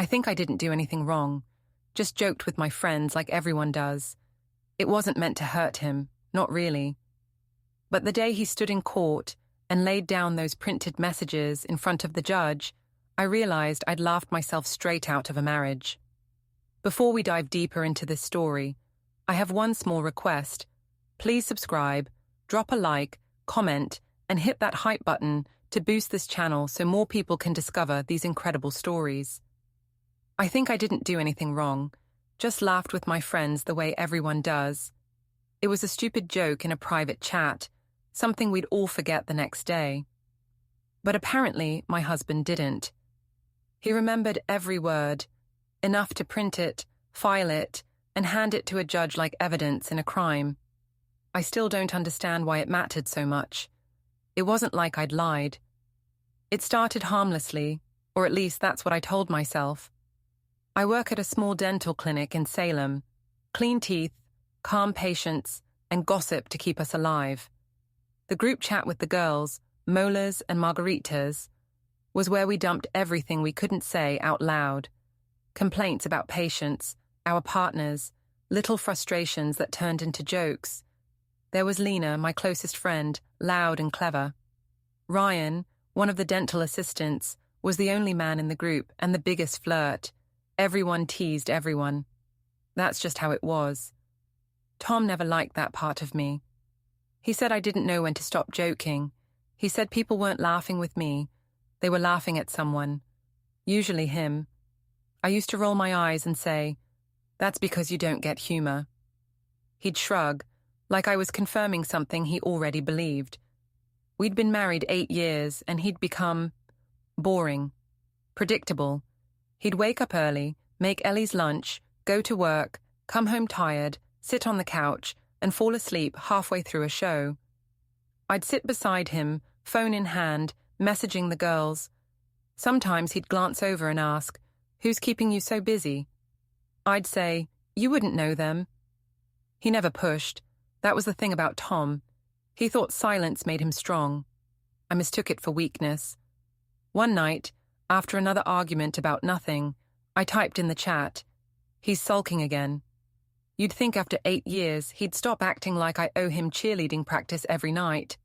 I think I didn't do anything wrong, just joked with my friends like everyone does. It wasn't meant to hurt him, not really. But the day he stood in court and laid down those printed messages in front of the judge, I realized I'd laughed myself straight out of a marriage. Before we dive deeper into this story, I have one small request. Please subscribe, drop a like, comment, and hit that hype button to boost this channel so more people can discover these incredible stories. I think I didn't do anything wrong, just laughed with my friends the way everyone does. It was a stupid joke in a private chat, something we'd all forget the next day. But apparently my husband didn't. He remembered every word, enough to print it, file it, and hand it to a judge like evidence in a crime. I still don't understand why it mattered so much. It wasn't like I'd lied. It started harmlessly, or at least that's what I told myself. I work at a small dental clinic in Salem. Clean teeth, calm patients, and gossip to keep us alive. The group chat with the girls, molars and margaritas, was where we dumped everything we couldn't say out loud. Complaints about patients, our partners, little frustrations that turned into jokes. There was Lena, my closest friend, loud and clever. Ryan, one of the dental assistants, was the only man in the group and the biggest flirt. Everyone teased everyone. That's just how it was. Tom never liked that part of me. He said I didn't know when to stop joking. He said people weren't laughing with me. They were laughing at someone. Usually him. I used to roll my eyes and say, "That's because you don't get humor." He'd shrug, like I was confirming something he already believed. We'd been married 8 years, and he'd become boring, predictable. He'd wake up early, make Ellie's lunch, go to work, come home tired, sit on the couch, and fall asleep halfway through a show. I'd sit beside him, phone in hand, messaging the girls. Sometimes he'd glance over and ask, "Who's keeping you so busy?" I'd say, "You wouldn't know them." He never pushed. That was the thing about Tom. He thought silence made him strong. I mistook it for weakness. One night, after another argument about nothing, I typed in the chat, "He's sulking again." You'd think after 8 years he'd stop acting like I owe him cheerleading practice every night.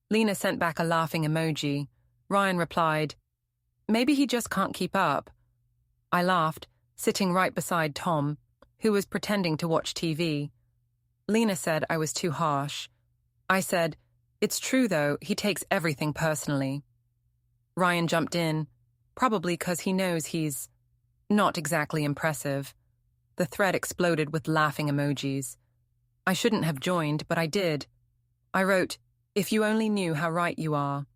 Lena sent back a laughing emoji. Ryan replied, "Maybe he just can't keep up." I laughed, sitting right beside Tom, who was pretending to watch TV. Lena said I was too harsh. I said, "It's true though, he takes everything personally." Ryan jumped in, probably because he knows he's not exactly impressive. The thread exploded with laughing emojis. I shouldn't have joined, but I did. I wrote, "If you only knew how right you are."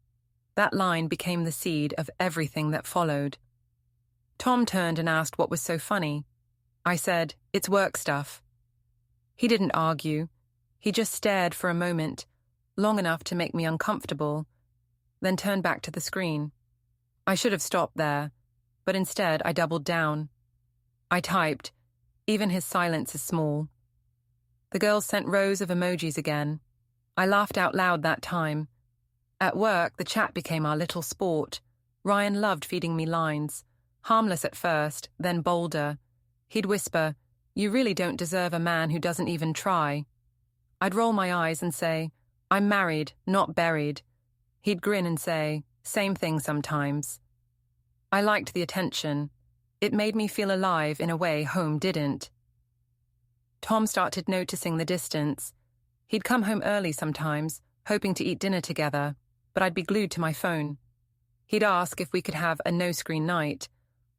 That line became the seed of everything that followed. Tom turned and asked what was so funny. I said, "It's work stuff." He didn't argue. He just stared for a moment, long enough to make me uncomfortable, then turned back to the screen. I should have stopped there, but instead I doubled down. I typed, "Even his silence is small." The girls sent rows of emojis again. I laughed out loud that time. At work, the chat became our little sport. Ryan loved feeding me lines. Harmless at first, then bolder. He'd whisper, "You really don't deserve a man who doesn't even try." I'd roll my eyes and say, "I'm married, not buried." He'd grin and say, "Same thing sometimes." I liked the attention. It made me feel alive in a way home didn't. Tom started noticing the distance. He'd come home early sometimes, hoping to eat dinner together, but I'd be glued to my phone. He'd ask if we could have a no-screen night.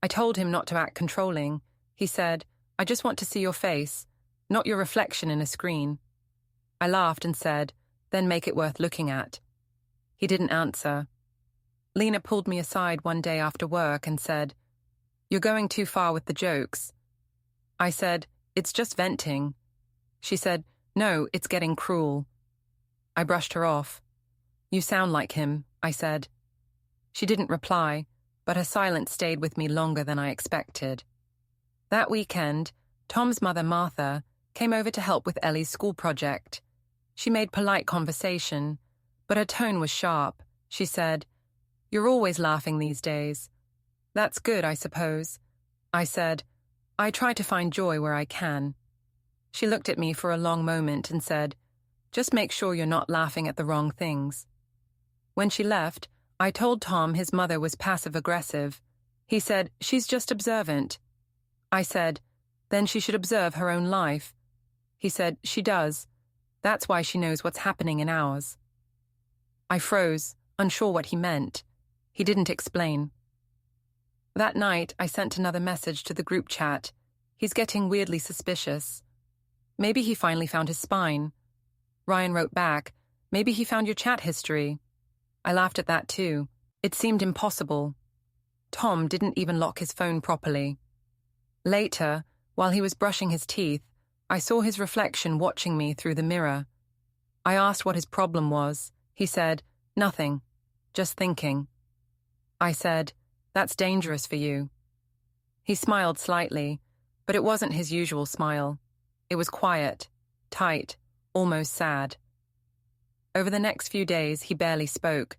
I told him not to act controlling. He said, "I just want to see your face, not your reflection in a screen." I laughed and said, "Then make it worth looking at." He didn't answer. Lena pulled me aside one day after work and said, "You're going too far with the jokes." I said, "It's just venting." She said, "No, it's getting cruel." I brushed her off. "You sound like him," I said. She didn't reply, but her silence stayed with me longer than I expected. That weekend, Tom's mother, Martha, came over to help with Ellie's school project. She made polite conversation, but her tone was sharp. She said, "You're always laughing these days." "That's good, I suppose. I said, I try to find joy where I can. She looked at me for a long moment and said, just make sure you're not laughing at the wrong things. When she left, I told Tom his mother was passive-aggressive. He said, she's just observant. I said, then she should observe her own life. He said, she does. That's why she knows what's happening in ours. I froze, unsure what he meant. He didn't explain. That night, I sent another message to the group chat. He's getting weirdly suspicious. Maybe he finally found his spine. Ryan wrote back, maybe he found your chat history. I laughed at that too. It seemed impossible. Tom didn't even lock his phone properly. Later, while he was brushing his teeth, I saw his reflection watching me through the mirror. I asked what his problem was. He said, nothing, just thinking. I said, that's dangerous for you. He smiled slightly, but it wasn't his usual smile. It was quiet, tight, almost sad. Over the next few days, he barely spoke.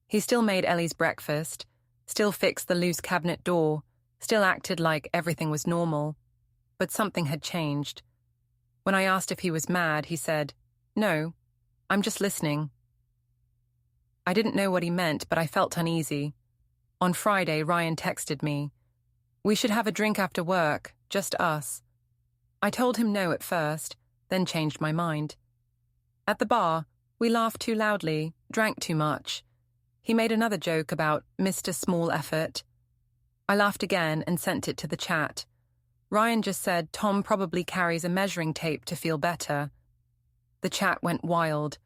He still made Ellie's breakfast, still fixed the loose cabinet door, still acted like everything was normal. But something had changed. When I asked if he was mad, he said, no, I'm just listening. I didn't know what he meant, but I felt uneasy. On Friday, Ryan texted me. We should have a drink after work, just us. I told him no at first, then changed my mind. At the bar, we laughed too loudly, drank too much. He made another joke about Mr. Small Effort. I laughed again and sent it to the chat. Ryan just said Tom probably carries a measuring tape to feel better. The chat went wild.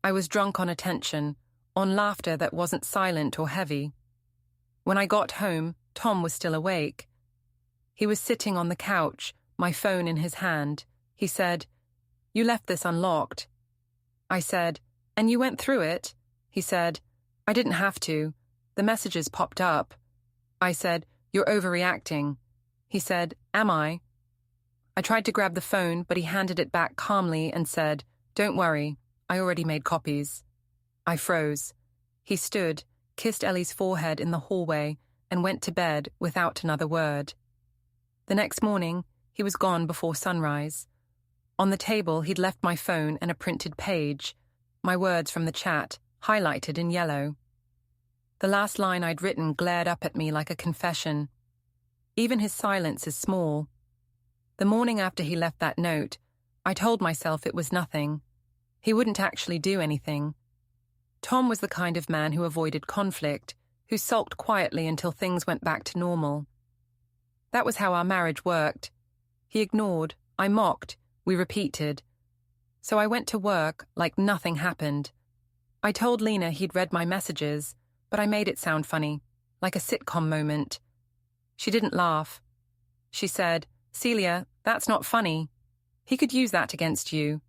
I was drunk on attention, on laughter that wasn't silent or heavy. When I got home, Tom was still awake. He was sitting on the couch, my phone in his hand. He said, you left this unlocked. I said, and you went through it? He said, I didn't have to. The messages popped up. I said, you're overreacting. He said, am I? I tried to grab the phone, but he handed it back calmly and said, don't worry, I already made copies. I froze. He stood, kissed Ellie's forehead in the hallway, and went to bed without another word. The next morning, he was gone before sunrise. On the table, he'd left my phone and a printed page, my words from the chat, highlighted in yellow. The last line I'd written glared up at me like a confession. Even his silence is small. The morning after he left that note, I told myself it was nothing. He wouldn't actually do anything. Tom was the kind of man who avoided conflict, who sulked quietly until things went back to normal. That was how our marriage worked. He ignored, I mocked, we repeated. So I went to work like nothing happened. I told Lena he'd read my messages, but I made it sound funny, like a sitcom moment. She didn't laugh. She said, Celia, that's not funny. He could use that against you.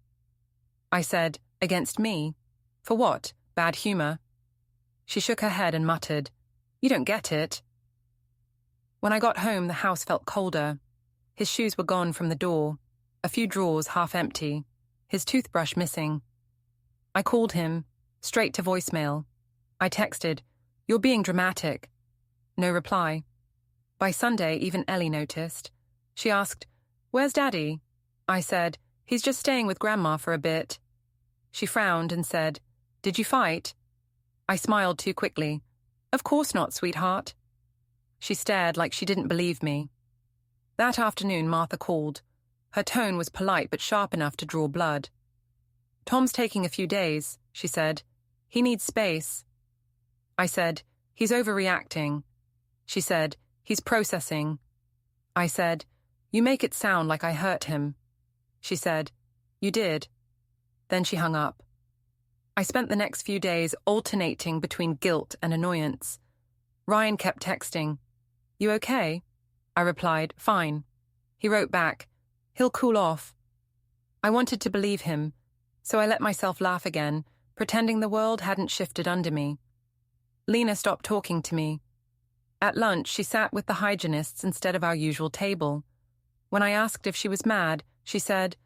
I said, against me? For what? Bad humor? She shook her head and muttered, you don't get it. When I got home, the house felt colder. His shoes were gone from the door, a few drawers half empty, his toothbrush missing. I called him, straight to voicemail. I texted, you're being dramatic. No reply. By Sunday, even Ellie noticed. She asked, where's Daddy? I said, he's just staying with Grandma for a bit. She frowned and said, did you fight? I smiled too quickly. Of course not, sweetheart. She stared like she didn't believe me. That afternoon, Martha called. Her tone was polite but sharp enough to draw blood. Tom's taking a few days, she said. He needs space. I said, he's overreacting. She said, he's processing. I said, you make it sound like I hurt him. She said, you did. Then she hung up. I spent the next few days alternating between guilt and annoyance. Ryan kept texting. You okay? I replied, fine. He wrote back, he'll cool off. I wanted to believe him, so I let myself laugh again, pretending the world hadn't shifted under me. Lena stopped talking to me. At lunch, she sat with the hygienists instead of our usual table. When I asked if she was mad, she said,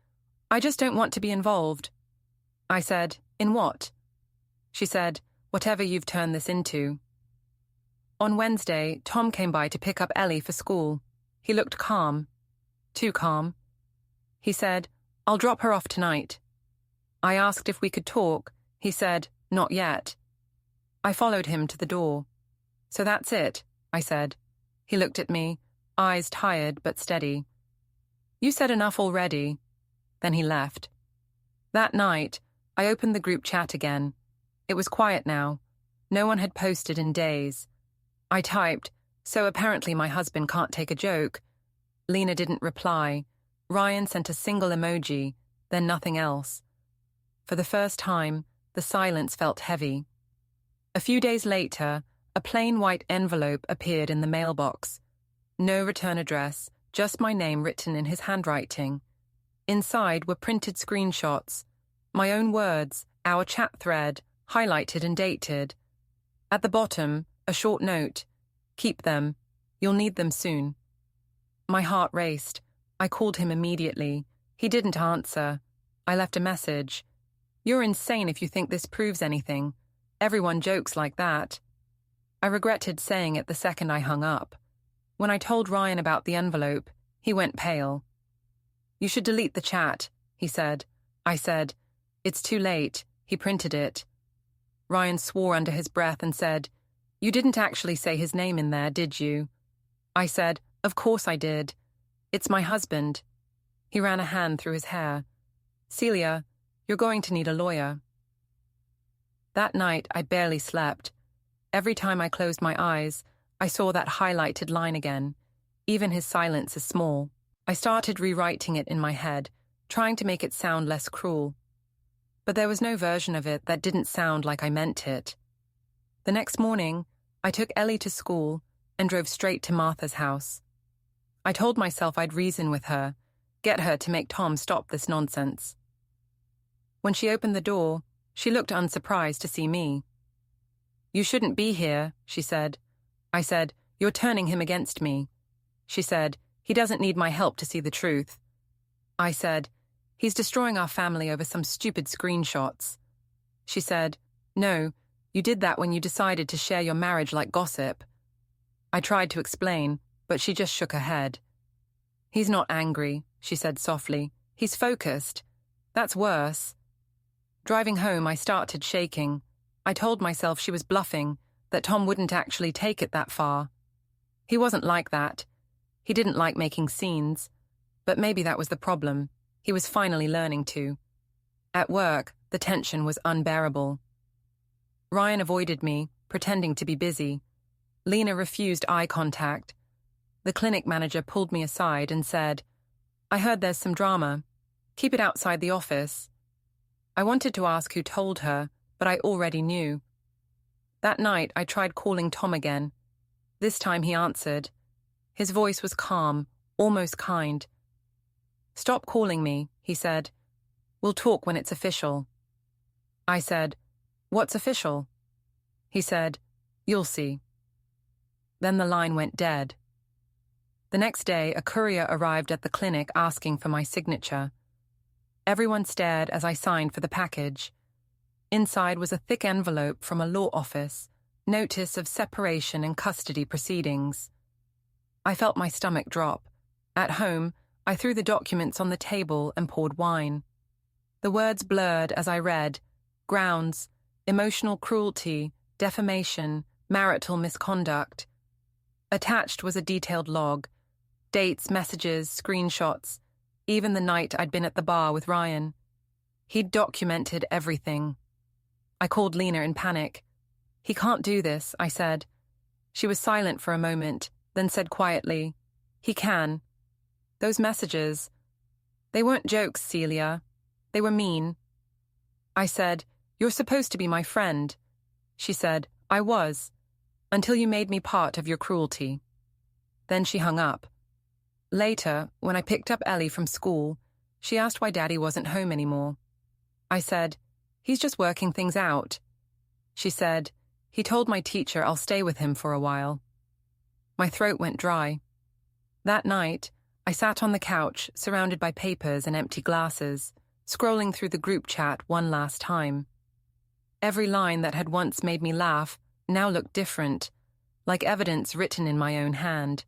I just don't want to be involved. I said, in what? She said, whatever you've turned this into. On Wednesday, Tom came by to pick up Ellie for school. He looked calm. Too calm. He said, "I'll drop her off tonight." I asked if we could talk. He said, "Not yet." I followed him to the door. "So that's it," I said. He looked at me, eyes tired but steady. "You said enough already." Then he left. That night, I opened the group chat again. It was quiet now. No one had posted in days. I typed, "So apparently my husband can't take a joke." Lena didn't reply. Ryan sent a single emoji, then nothing else. For the first time, the silence felt heavy. A few days later, a plain white envelope appeared in the mailbox. No return address, just my name written in his handwriting. Inside were printed screenshots, my own words, our chat thread, highlighted and dated. At the bottom, a short note. "Keep them. You'll need them soon." My heart raced. I called him immediately. He didn't answer. I left a message. "You're insane if you think this proves anything. Everyone jokes like that." I regretted saying it the second I hung up. When I told Ryan about the envelope, he went pale. "You should delete the chat," he said. I said, "It's too late." He printed it. Ryan swore under his breath and said, "You didn't actually say his name in there, did you?" I said, "Of course I did. It's my husband." He ran a hand through his hair. "Celia, you're going to need a lawyer." That night, I barely slept. Every time I closed my eyes, I saw that highlighted line again. Even his silence is small. I started rewriting it in my head, trying to make it sound less cruel. But there was no version of it that didn't sound like I meant it. The next morning, I took Ellie to school and drove straight to Martha's house. I told myself I'd reason with her, get her to make Tom stop this nonsense. When she opened the door, she looked unsurprised to see me. "You shouldn't be here," she said. I said, "You're turning him against me." She said, "He doesn't need my help to see the truth." I said, "He's destroying our family over some stupid screenshots." She said, "No, you did that when you decided to share your marriage like gossip." I tried to explain, but she just shook her head. "He's not angry," she said softly. "He's focused. That's worse." Driving home, I started shaking. I told myself she was bluffing, that Tom wouldn't actually take it that far. He wasn't like that. He didn't like making scenes. But maybe that was the problem. He was finally learning to. At work, the tension was unbearable. Ryan avoided me, pretending to be busy. Lena refused eye contact. The clinic manager pulled me aside and said, "I heard there's some drama. Keep it outside the office." I wanted to ask who told her, but I already knew. That night, I tried calling Tom again. This time he answered. His voice was calm, almost kind. "Stop calling me," he said. "We'll talk when it's official." I said, "What's official?" He said, "You'll see." Then the line went dead. The next day, a courier arrived at the clinic asking for my signature. Everyone stared as I signed for the package. Inside was a thick envelope from a law office, notice of separation and custody proceedings. I felt my stomach drop. At home, I threw the documents on the table and poured wine. The words blurred as I read: grounds, emotional cruelty, defamation, marital misconduct. Attached was a detailed log, dates, messages, screenshots, even the night I'd been at the bar with Ryan. He'd documented everything. I called Lena in panic. "He can't do this," I said. She was silent for a moment, then said quietly, "He can. Those messages, they weren't jokes, Celia. They were mean." I said, "You're supposed to be my friend." She said, "I was, until you made me part of your cruelty." Then she hung up. Later, when I picked up Ellie from school, she asked why Daddy wasn't home anymore. I said, "He's just working things out." She said, "He told my teacher I'll stay with him for a while." My throat went dry. That night, I sat on the couch, surrounded by papers and empty glasses, scrolling through the group chat one last time. Every line that had once made me laugh now looked different, like evidence written in my own hand.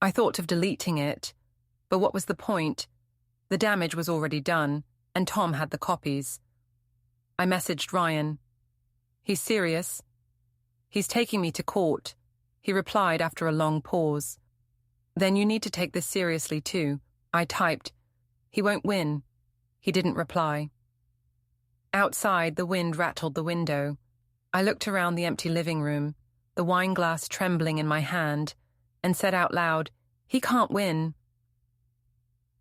I thought of deleting it, but what was the point? The damage was already done, and Tom had the copies. I messaged Ryan. "He's serious. He's taking me to court," he replied after a long pause. "Then you need to take this seriously too," I typed. "He won't win." He didn't reply. Outside, the wind rattled the window. I looked around the empty living room, the wine glass trembling in my hand, and said out loud, "He can't win."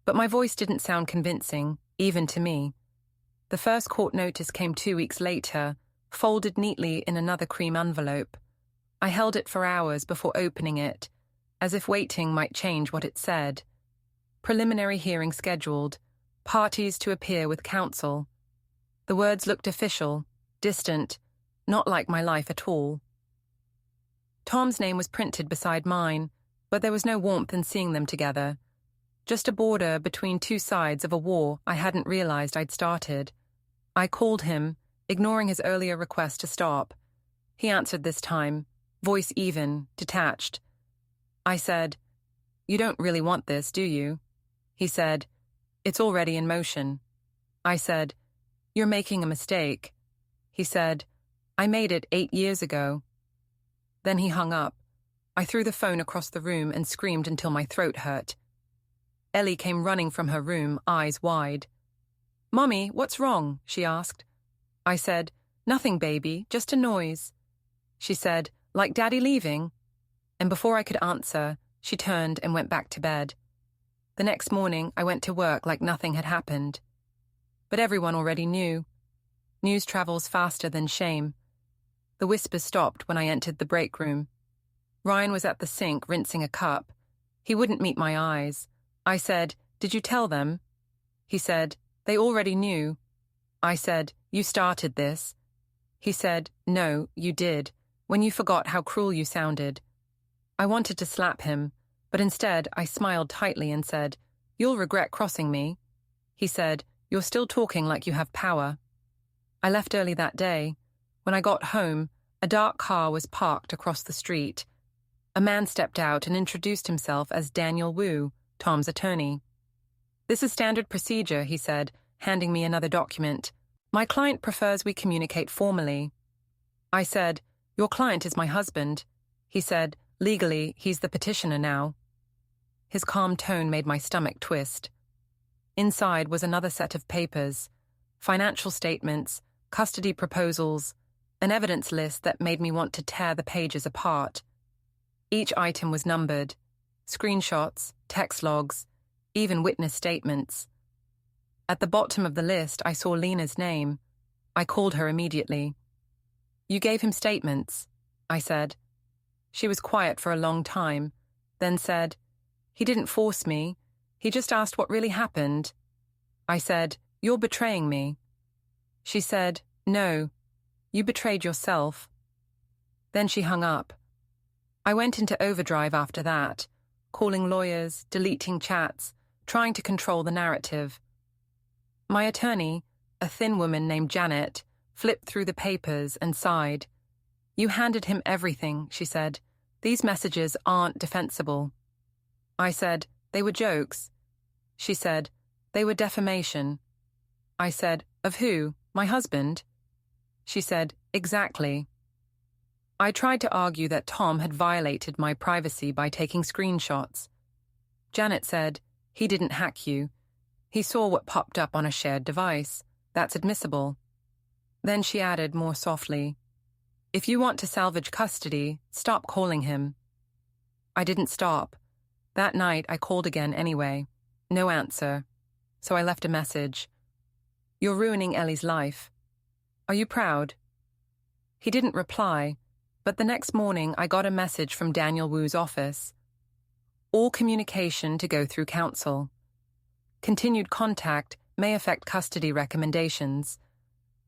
But my voice didn't sound convincing, even to me. The first court notice came 2 weeks later, folded neatly in another cream envelope. I held it for hours before opening it, as if waiting might change what it said. Preliminary hearing scheduled, parties to appear with counsel. The words looked official, distant, not like my life at all. Tom's name was printed beside mine, but there was no warmth in seeing them together. Just a border between two sides of a war I hadn't realized I'd started. I called him, ignoring his earlier request to stop. He answered this time, voice even, detached. I said, "You don't really want this, do you?" He said, "It's already in motion." I said, "You're making a mistake." He said, "I made it 8 years ago." Then he hung up. I threw the phone across the room and screamed until my throat hurt. Ellie came running from her room, eyes wide. "Mommy, what's wrong?" she asked. I said, "Nothing, baby, just a noise." She said, "Like Daddy leaving?" And before I could answer, she turned and went back to bed. The next morning, I went to work like nothing had happened. But everyone already knew. News travels faster than shame. The whispers stopped when I entered the break room. Ryan was at the sink rinsing a cup. He wouldn't meet my eyes. I said, "Did you tell them?" He said, "They already knew." I said, "You started this." He said, "No, you did, when you forgot how cruel you sounded." I wanted to slap him, but instead I smiled tightly and said, "You'll regret crossing me." He said, "You're still talking like you have power." I left early that day. When I got home, a dark car was parked across the street. A man stepped out and introduced himself as Daniel Wu, Tom's attorney. "This is standard procedure," he said, handing me another document. "My client prefers we communicate formally." I said, "Your client is my husband." He said, "Legally, he's the petitioner now." His calm tone made my stomach twist. Inside was another set of papers, financial statements, custody proposals, an evidence list that made me want to tear the pages apart. Each item was numbered, screenshots, text logs, even witness statements. At the bottom of the list, I saw Lena's name. I called her immediately. "You gave him statements," I said. She was quiet for a long time, then said, "He didn't force me. He just asked what really happened." I said, "You're betraying me." She said, "No, you betrayed yourself." Then she hung up. I went into overdrive after that, calling lawyers, deleting chats, trying to control the narrative. My attorney, a thin woman named Janet, flipped through the papers and sighed. "You handed him everything," she said. "These messages aren't defensible." I said, "They were jokes." She said, "They were defamation." I said, "Of who? My husband?" She said, "Exactly." I tried to argue that Tom had violated my privacy by taking screenshots. Janet said, "He didn't hack you. He saw what popped up on a shared device. That's admissible." Then she added more softly, "If you want to salvage custody, stop calling him." I didn't stop. That night I called again anyway. No answer. So I left a message. "You're ruining Ellie's life. Are you proud?" He didn't reply, but the next morning I got a message from Daniel Wu's office. All communication to go through counsel. Continued contact may affect custody recommendations.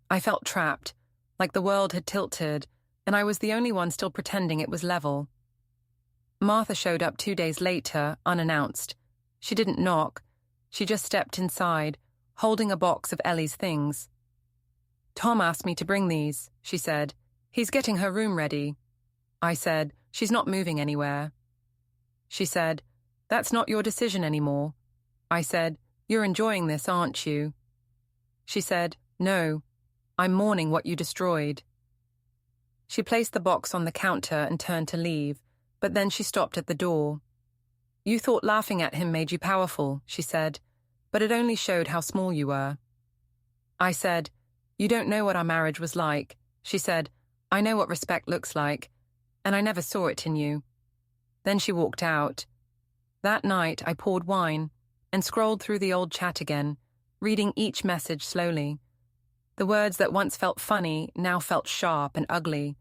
I felt trapped, like the world had tilted, and I was the only one still pretending it was level. Martha showed up 2 days later, unannounced. She didn't knock. She just stepped inside, holding a box of Ellie's things. "Tom asked me to bring these," she said. "He's getting her room ready." I said, "She's not moving anywhere." She said, That's not your decision anymore. I said, You're enjoying this, aren't you? She said, No, I'm mourning what you destroyed. She placed the box on the counter and turned to leave, but then she stopped at the door. You thought laughing at him made you powerful, she said, but it only showed how small you were. I said, You don't know what our marriage was like. She said, I know what respect looks like, and I never saw it in you. Then she walked out. That night I poured wine and scrolled through the old chat again, reading each message slowly. The words that once felt funny now felt sharp and ugly.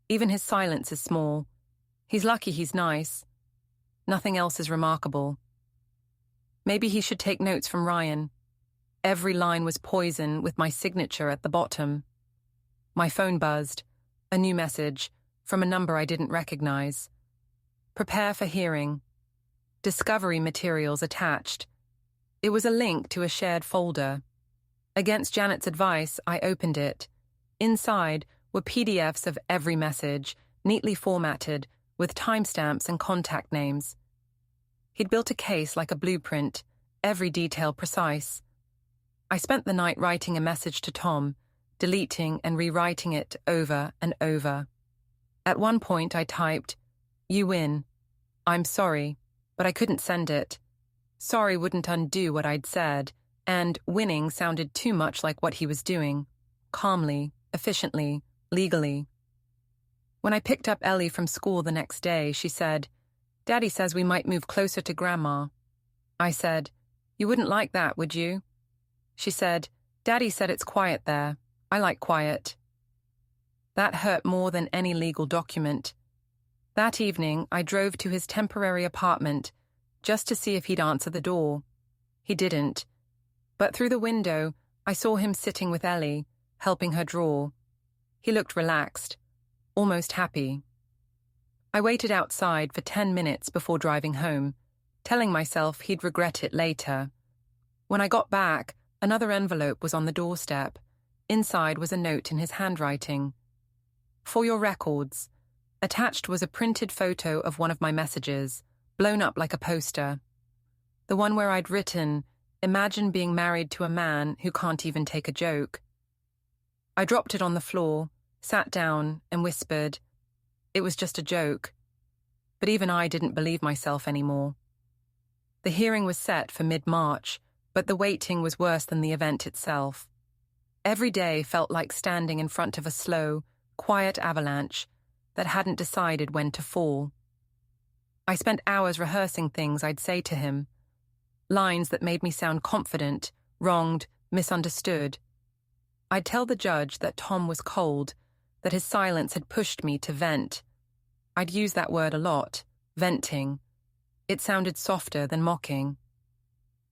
Even his silence is small. He's lucky he's nice. Nothing else is remarkable. Maybe he should take notes from Ryan. Every line was poison with my signature at the bottom. My phone buzzed. A new message from a number I didn't recognize. Prepare for hearing. Discovery materials attached. It was a link to a shared folder. Against Janet's advice, I opened it. Inside were PDFs of every message, neatly formatted, with timestamps and contact names. He'd built a case like a blueprint, every detail precise. I spent the night writing a message to Tom, deleting and rewriting it over and over. At one point I typed, You win. I'm sorry, but I couldn't send it. Sorry wouldn't undo what I'd said, and winning sounded too much like what he was doing. Calmly, efficiently, legally. When I picked up Ellie from school the next day, she said, Daddy says we might move closer to Grandma. I said, You wouldn't like that, would you? She said, Daddy said it's quiet there. I like quiet. That hurt more than any legal document. That evening, I drove to his temporary apartment just to see if he'd answer the door. He didn't. But through the window, I saw him sitting with Ellie, helping her draw. He looked relaxed, almost happy. I waited outside for 10 minutes before driving home, telling myself he'd regret it later. When I got back, another envelope was on the doorstep. Inside was a note in his handwriting. For your records. Attached was a printed photo of one of my messages, blown up like a poster. The one where I'd written, Imagine being married to a man who can't even take a joke. I dropped it on the floor, sat down, and whispered, It was just a joke. But even I didn't believe myself anymore. The hearing was set for mid-March, but the waiting was worse than the event itself. Every day felt like standing in front of a slow, quiet avalanche that hadn't decided when to fall. I spent hours rehearsing things I'd say to him, lines that made me sound confident, wronged, misunderstood. I'd tell the judge that Tom was cold, that his silence had pushed me to vent. I'd use that word a lot, venting. It sounded softer than mocking.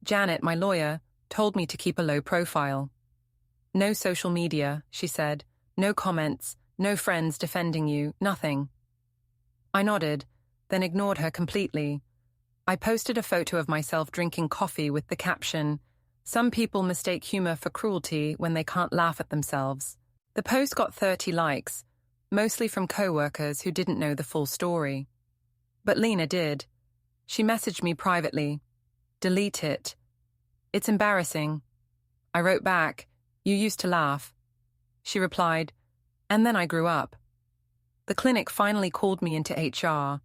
Janet, my lawyer, told me to keep a low profile. No social media, she said. No comments, no friends defending you, nothing. I nodded, then ignored her completely. I posted a photo of myself drinking coffee with the caption, Some people mistake humor for cruelty when they can't laugh at themselves. The post got 30 likes, mostly from co-workers who didn't know the full story. But Lena did. She messaged me privately. Delete it. It's embarrassing. I wrote back, You used to laugh. She replied, And then I grew up. The clinic finally called me into HR.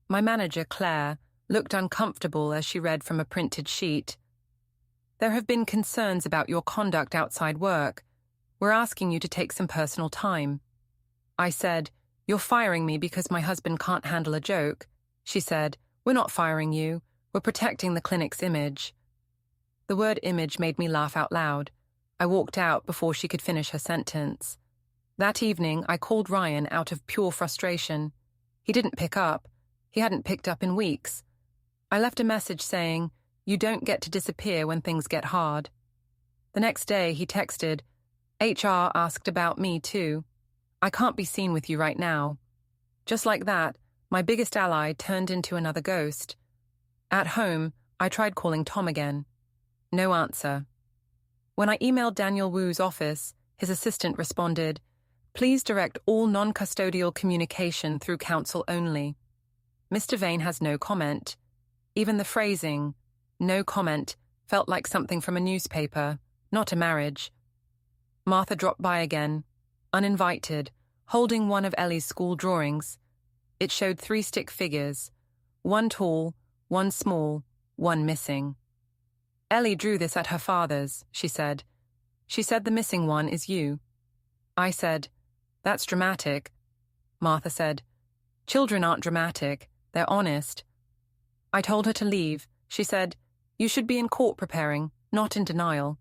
My manager, Claire, looked uncomfortable as she read from a printed sheet. There have been concerns about your conduct outside work. We're asking you to take some personal time. I said, You're firing me because my husband can't handle a joke. She said, We're not firing you. We're protecting the clinic's image. The word image made me laugh out loud. I walked out before she could finish her sentence. That evening, I called Ryan out of pure frustration. He didn't pick up. He hadn't picked up in weeks. I left a message saying, You don't get to disappear when things get hard. The next day, he texted, HR asked about me too. I can't be seen with you right now. Just like that, my biggest ally turned into another ghost. At home, I tried calling Tom again. No answer. When I emailed Daniel Wu's office, his assistant responded, Please direct all non-custodial communication through counsel only. Mr. Vane has no comment. Even the phrasing, no comment, felt like something from a newspaper, not a marriage. Martha dropped by again, uninvited, holding one of Ellie's school drawings. It showed 3 stick figures, one tall, one small, one missing. Ellie drew this at her father's, she said. She said the missing one is you. I said, that's dramatic. Martha said, children aren't dramatic, they're honest. I told her to leave. She said, you should be in court preparing, not in denial.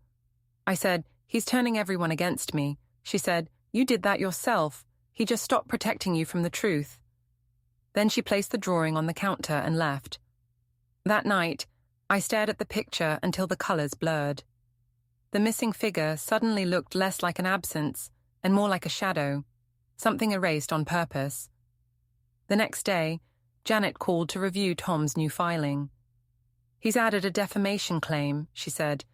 I said, he's turning everyone against me. She said, you did that yourself. He just stopped protecting you from the truth. Then she placed the drawing on the counter and left. That night, I stared at the picture until the colors blurred. The missing figure suddenly looked less like an absence and more like a shadow, something erased on purpose. The next day, Janet called to review Tom's new filing. He's added a defamation claim, she said.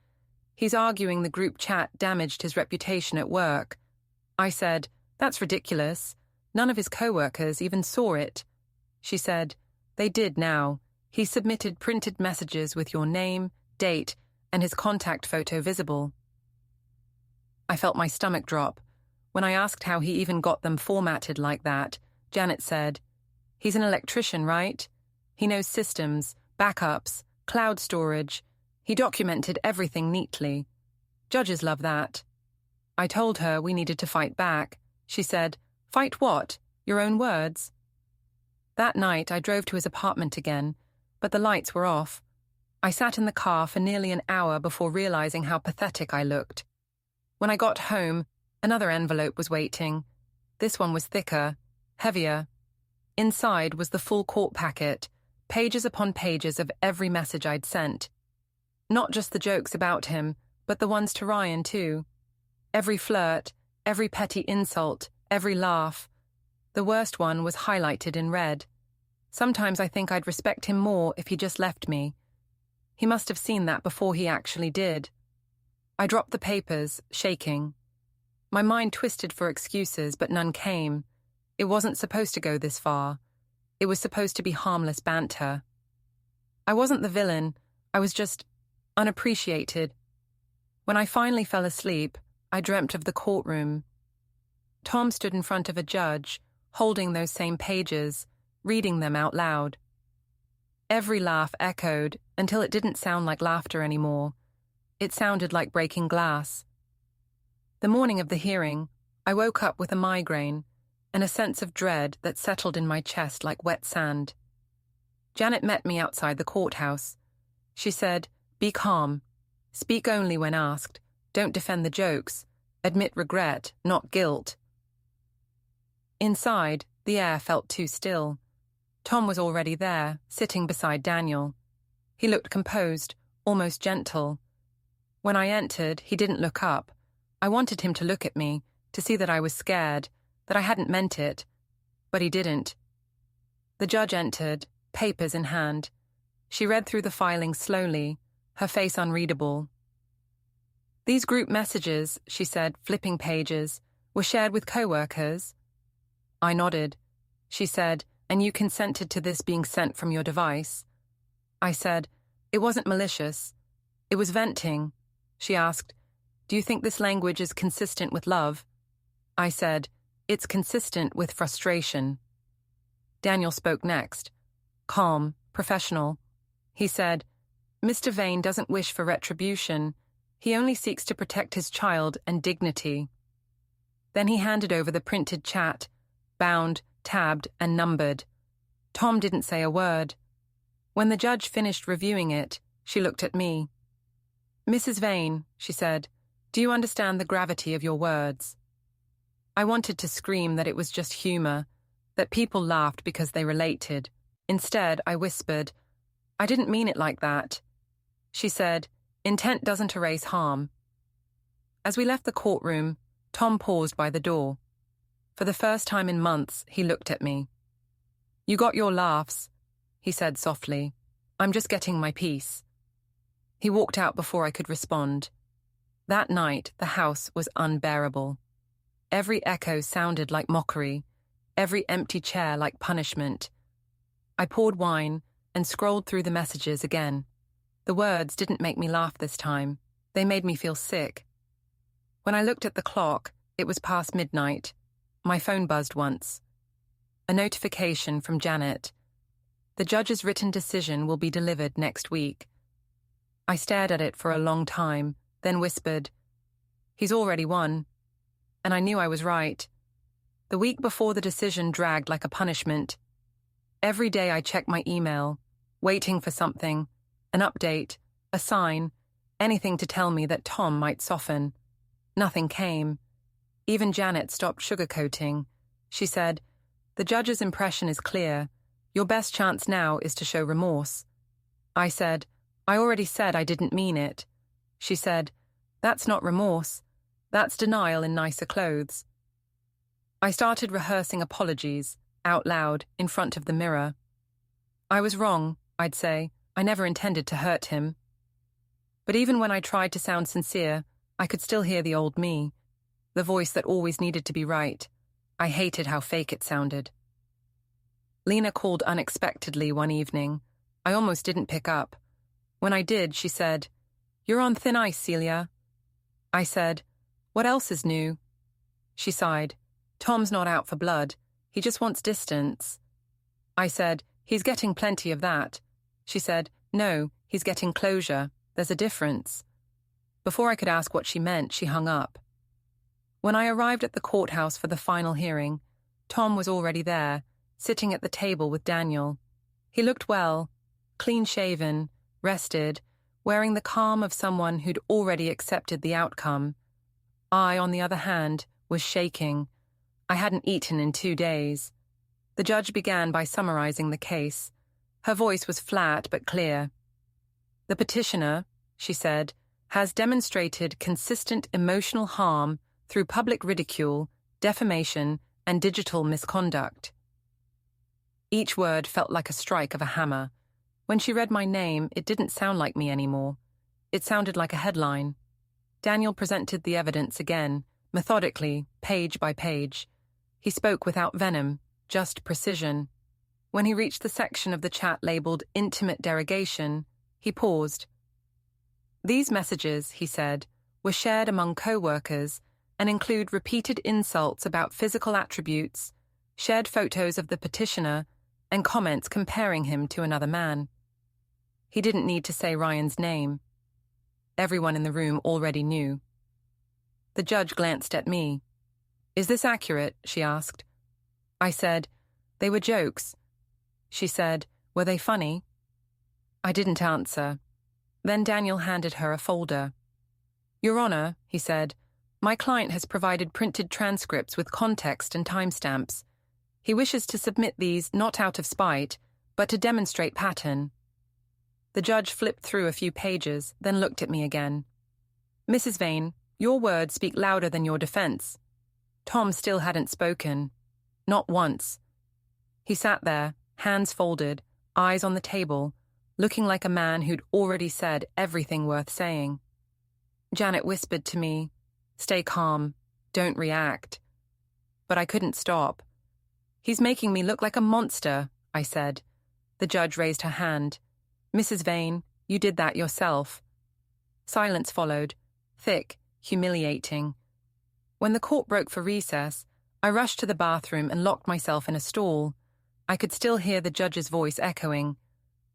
He's arguing the group chat damaged his reputation at work. I said, that's ridiculous. None of his co-workers even saw it. She said, they did now. He submitted printed messages with your name, date, and his contact photo visible. I felt my stomach drop. When I asked how he even got them formatted like that, Janet said, he's an electrician, right? He knows systems, backups, cloud storage. He documented everything neatly. Judges love that. I told her we needed to fight back. She said, fight what? Your own words? That night I drove to his apartment again, but the lights were off. I sat in the car for nearly an hour before realizing how pathetic I looked. When I got home, another envelope was waiting. This one was thicker, heavier. Inside was the full court packet, pages upon pages of every message I'd sent. Not just the jokes about him, but the ones to Ryan too. Every flirt, every petty insult, every laugh. The worst one was highlighted in red. Sometimes I think I'd respect him more if he just left me. He must have seen that before he actually did. I dropped the papers, shaking. My mind twisted for excuses, but none came. It wasn't supposed to go this far. It was supposed to be harmless banter. I wasn't the villain. I was just unappreciated. When I finally fell asleep, I dreamt of the courtroom. Tom stood in front of a judge, holding those same pages, reading them out loud. Every laugh echoed until it didn't sound like laughter anymore. It sounded like breaking glass. The morning of the hearing, I woke up with a migraine and a sense of dread that settled in my chest like wet sand. Janet met me outside the courthouse. She said, be calm. Speak only when asked. Don't defend the jokes. Admit regret, not guilt. Inside, the air felt too still. Tom was already there, sitting beside Daniel. He looked composed, almost gentle. When I entered, he didn't look up. I wanted him to look at me, to see that I was scared, that I hadn't meant it. But he didn't. The judge entered, papers in hand. She read through the filing slowly, her face unreadable. These group messages, she said, flipping pages, were shared with co-workers. I nodded. She said, and you consented to this being sent from your device? I said, it wasn't malicious. It was venting. She asked, do you think this language is consistent with love? I said, it's consistent with frustration. Daniel spoke next. Calm, professional. He said, Mr. Vane doesn't wish for retribution. He only seeks to protect his child and dignity. Then he handed over the printed chat, bound, tabbed, and numbered. Tom didn't say a word. When the judge finished reviewing it, she looked at me. Mrs. Vane, she said, do you understand the gravity of your words? I wanted to scream that it was just humor, that people laughed because they related. Instead, I whispered, I didn't mean it like that. She said, intent doesn't erase harm. As we left the courtroom, Tom paused by the door. For the first time in months, he looked at me. You got your laughs, he said softly. I'm just getting my piece. He walked out before I could respond. That night, the house was unbearable. Every echo sounded like mockery, every empty chair like punishment. I poured wine and scrolled through the messages again. The words didn't make me laugh this time. They made me feel sick. When I looked at the clock, it was past midnight. My phone buzzed once. A notification from Janet. The judge's written decision will be delivered next week. I stared at it for a long time, then whispered, "He's already won." And I knew I was right. The week before the decision dragged like a punishment. Every day I checked my email, waiting for something, an update, a sign, anything to tell me that Tom might soften. Nothing came. Even Janet stopped sugarcoating. She said, "The judge's impression is clear. Your best chance now is to show remorse." I said, "I already said I didn't mean it." She said, "That's not remorse. That's denial in nicer clothes." I started rehearsing apologies, out loud, in front of the mirror. I was wrong, I'd say. I never intended to hurt him. But even when I tried to sound sincere, I could still hear the old me, the voice that always needed to be right. I hated how fake it sounded. Lena called unexpectedly one evening. I almost didn't pick up. When I did, she said, "You're on thin ice, Celia." I said, "What else is new?" She sighed. "Tom's not out for blood. He just wants distance." I said, "He's getting plenty of that." She said, "No, he's getting closure. There's a difference." Before I could ask what she meant, she hung up. When I arrived at the courthouse for the final hearing, Tom was already there, sitting at the table with Daniel. He looked well, clean-shaven, rested, wearing the calm of someone who'd already accepted the outcome. I, on the other hand, was shaking. I hadn't eaten in 2 days. The judge began by summarizing the case. Her voice was flat but clear. "The petitioner," she said, "has demonstrated consistent emotional harm through public ridicule, defamation, and digital misconduct." Each word felt like a strike of a hammer. When she read my name, it didn't sound like me anymore. It sounded like a headline. Daniel presented the evidence again, methodically, page by page. He spoke without venom, just precision. When he reached the section of the chat labeled Intimate Derogation, he paused. "These messages," he said, "were shared among co-workers and include repeated insults about physical attributes, shared photos of the petitioner, and comments comparing him to another man." He didn't need to say Ryan's name. Everyone in the room already knew. The judge glanced at me. "Is this accurate?" she asked. I said, "They were jokes." She said, "Were they funny?" I didn't answer. Then Daniel handed her a folder. "Your Honor," he said, "my client has provided printed transcripts with context and timestamps. He wishes to submit these not out of spite, but to demonstrate pattern." The judge flipped through a few pages, then looked at me again. "Mrs. Vane, your words speak louder than your defense." Tom still hadn't spoken. Not once. He sat there, hands folded, eyes on the table, looking like a man who'd already said everything worth saying. Janet whispered to me, "Stay calm, don't react." But I couldn't stop. "He's making me look like a monster," I said. The judge raised her hand. "Mrs. Vane, you did that yourself." Silence followed, thick, humiliating. When the court broke for recess, I rushed to the bathroom and locked myself in a stall. I could still hear the judge's voice echoing.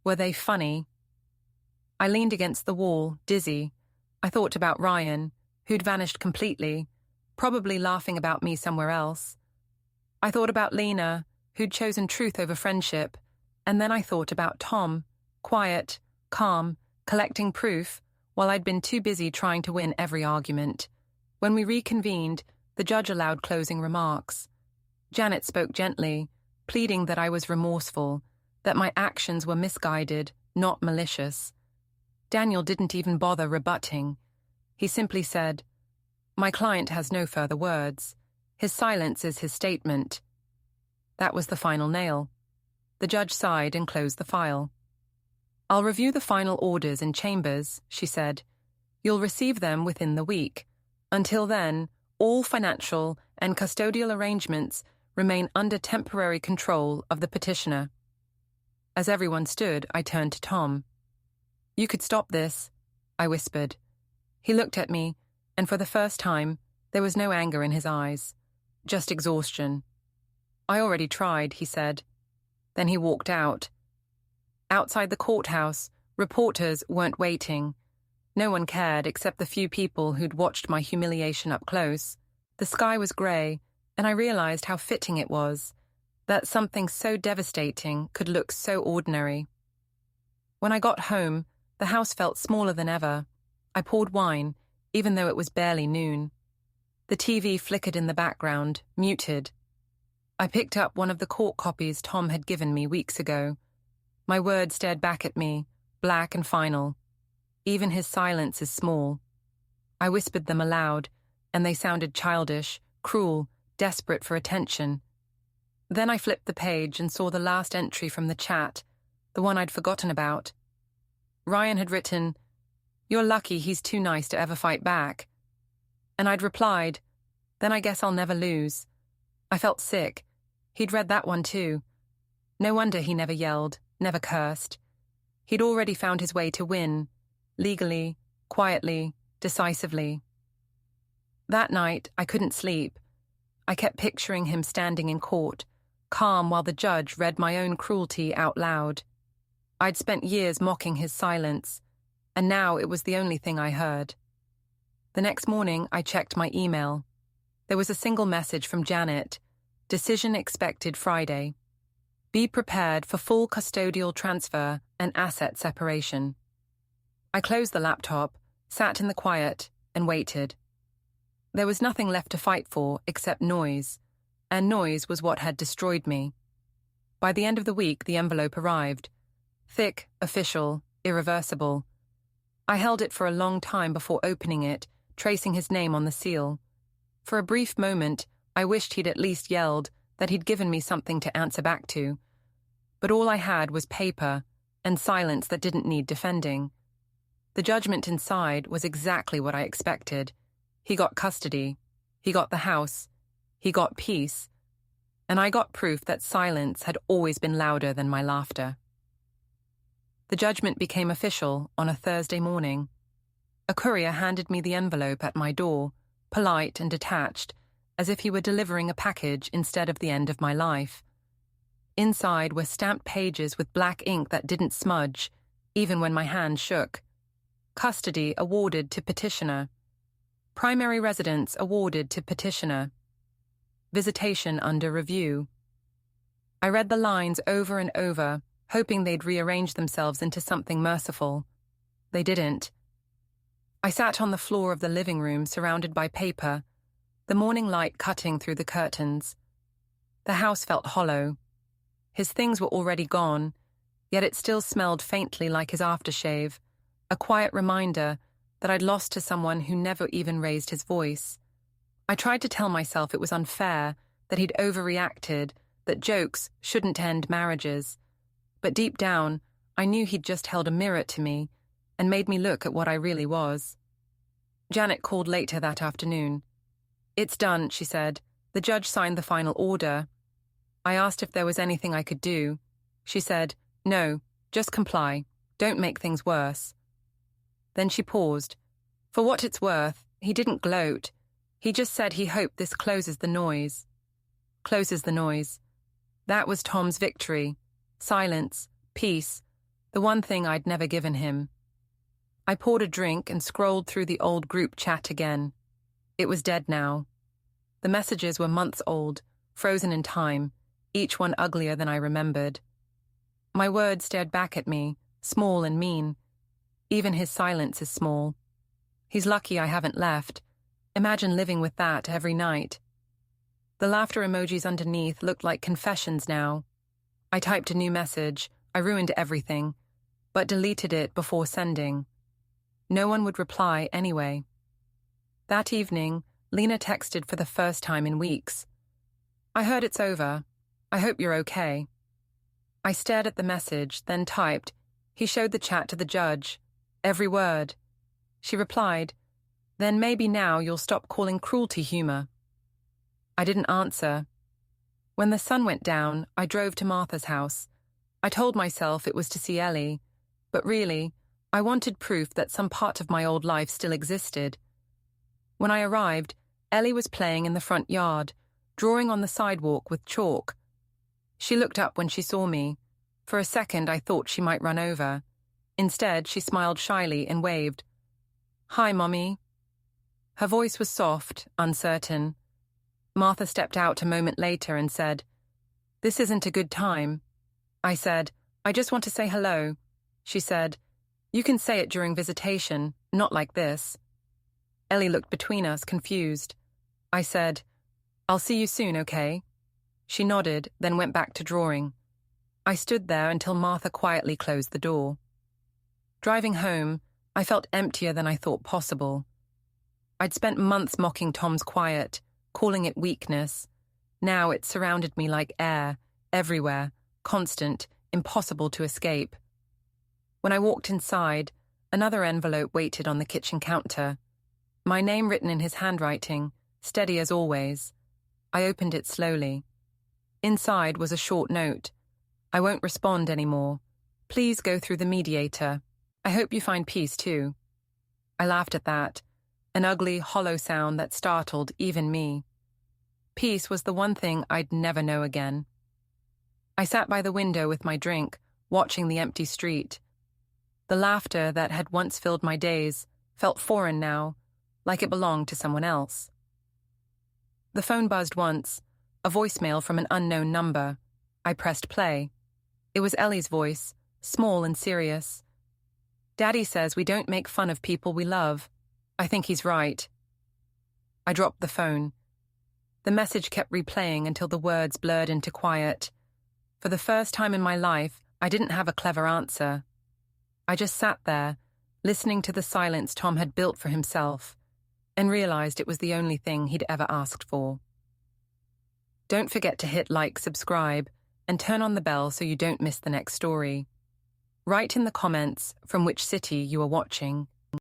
Were they funny? I leaned against the wall, dizzy. I thought about Ryan, who'd vanished completely, probably laughing about me somewhere else. I thought about Lena, who'd chosen truth over friendship, and then I thought about Tom, quiet, calm, collecting proof, while I'd been too busy trying to win every argument. When we reconvened, the judge allowed closing remarks. Janet spoke gently, pleading that I was remorseful, that my actions were misguided, not malicious. Daniel didn't even bother rebutting. He simply said, "My client has no further words. His silence is his statement." That was the final nail. The judge sighed and closed the file. "I'll review the final orders in chambers," she said. "You'll receive them within the week. Until then, all financial and custodial arrangements remain under temporary control of the petitioner." As everyone stood, I turned to Tom. "You could stop this," I whispered. He looked at me, and for the first time, there was no anger in his eyes, just exhaustion. "I already tried," he said. Then he walked out. Outside the courthouse, reporters weren't waiting. No one cared except the few people who'd watched my humiliation up close. The sky was grey, and I realized how fitting it was, that something so devastating could look so ordinary. When I got home, the house felt smaller than ever. I poured wine, even though it was barely noon. The TV flickered in the background, muted. I picked up one of the court copies Tom had given me weeks ago. My words stared back at me, black and final. Even his silence is small. I whispered them aloud, and they sounded childish, cruel, desperate for attention. Then I flipped the page and saw the last entry from the chat, the one I'd forgotten about. Ryan had written, "You're lucky he's too nice to ever fight back." And I'd replied, "Then I guess I'll never lose." I felt sick. He'd read that one too. No wonder he never yelled, never cursed. He'd already found his way to win, legally, quietly, decisively. That night, I couldn't sleep. I kept picturing him standing in court, calm while the judge read my own cruelty out loud. I'd spent years mocking his silence, and now it was the only thing I heard. The next morning, I checked my email. There was a single message from Janet. Decision expected Friday. Be prepared for full custodial transfer and asset separation. I closed the laptop, sat in the quiet, and waited. There was nothing left to fight for except noise, and noise was what had destroyed me. By the end of the week, the envelope arrived. Thick, official, irreversible. I held it for a long time before opening it, tracing his name on the seal. For a brief moment, I wished he'd at least yelled, that he'd given me something to answer back to. But all I had was paper and silence that didn't need defending. The judgment inside was exactly what I expected. He got custody. He got the house. He got peace. And I got proof that silence had always been louder than my laughter. The judgment became official on a Thursday morning. A courier handed me the envelope at my door, polite and detached, as if he were delivering a package instead of the end of my life. Inside were stamped pages with black ink that didn't smudge, even when my hand shook. Custody awarded to petitioner. Primary residence awarded to petitioner. Visitation under review. I read the lines over and over, hoping they'd rearrange themselves into something merciful. They didn't. I sat on the floor of the living room surrounded by paper, the morning light cutting through the curtains. The house felt hollow. His things were already gone, yet it still smelled faintly like his aftershave, a quiet reminder that I'd lost to someone who never even raised his voice. I tried to tell myself it was unfair, that he'd overreacted, that jokes shouldn't end marriages. But deep down, I knew he'd just held a mirror to me and made me look at what I really was. Janet called later that afternoon. "It's done," she said. "The judge signed the final order." I asked if there was anything I could do. She said, "No, just comply. Don't make things worse." Then she paused. For what it's worth, he didn't gloat. He just said he hoped this closes the noise. Closes the noise. That was Tom's victory. Silence, peace, the one thing I'd never given him. I poured a drink and scrolled through the old group chat again. It was dead now. The messages were months old, frozen in time, each one uglier than I remembered. My words stared back at me, small and mean. Even his silence is small. He's lucky I haven't left. Imagine living with that every night. The laughter emojis underneath looked like confessions now. I typed a new message. I ruined everything, but deleted it before sending. No one would reply anyway. That evening, Lena texted for the first time in weeks. "I heard it's over. I hope you're okay." I stared at the message, then typed. He showed the chat to the judge. Every word. She replied, "Then maybe now you'll stop calling cruelty humor." I didn't answer. When the sun went down, I drove to Martha's house. I told myself it was to see Ellie, but really, I wanted proof that some part of my old life still existed. When I arrived, Ellie was playing in the front yard, drawing on the sidewalk with chalk. She looked up when she saw me. For a second, I thought she might run over. Instead, she smiled shyly and waved. "Hi, Mommy." Her voice was soft, uncertain. Martha stepped out a moment later and said, "This isn't a good time." I said, "I just want to say hello." She said, "You can say it during visitation, not like this." Ellie looked between us, confused. I said, "I'll see you soon, okay?" She nodded, then went back to drawing. I stood there until Martha quietly closed the door. Driving home, I felt emptier than I thought possible. I'd spent months mocking Tom's quiet, calling it weakness. Now it surrounded me like air, everywhere, constant, impossible to escape. When I walked inside, another envelope waited on the kitchen counter. My name written in his handwriting, steady as always. I opened it slowly. Inside was a short note. "I won't respond anymore. Please go through the mediator. I hope you find peace too." I laughed at that, an ugly, hollow sound that startled even me. Peace was the one thing I'd never know again. I sat by the window with my drink, watching the empty street. The laughter that had once filled my days felt foreign now, like it belonged to someone else. The phone buzzed once, a voicemail from an unknown number. I pressed play. It was Ellie's voice, small and serious. "Daddy says we don't make fun of people we love. I think he's right." I dropped the phone. The message kept replaying until the words blurred into quiet. For the first time in my life, I didn't have a clever answer. I just sat there, listening to the silence Tom had built for himself, and realized it was the only thing he'd ever asked for. Don't forget to hit like, subscribe, and turn on the bell so you don't miss the next story. Write in the comments from which city you are watching.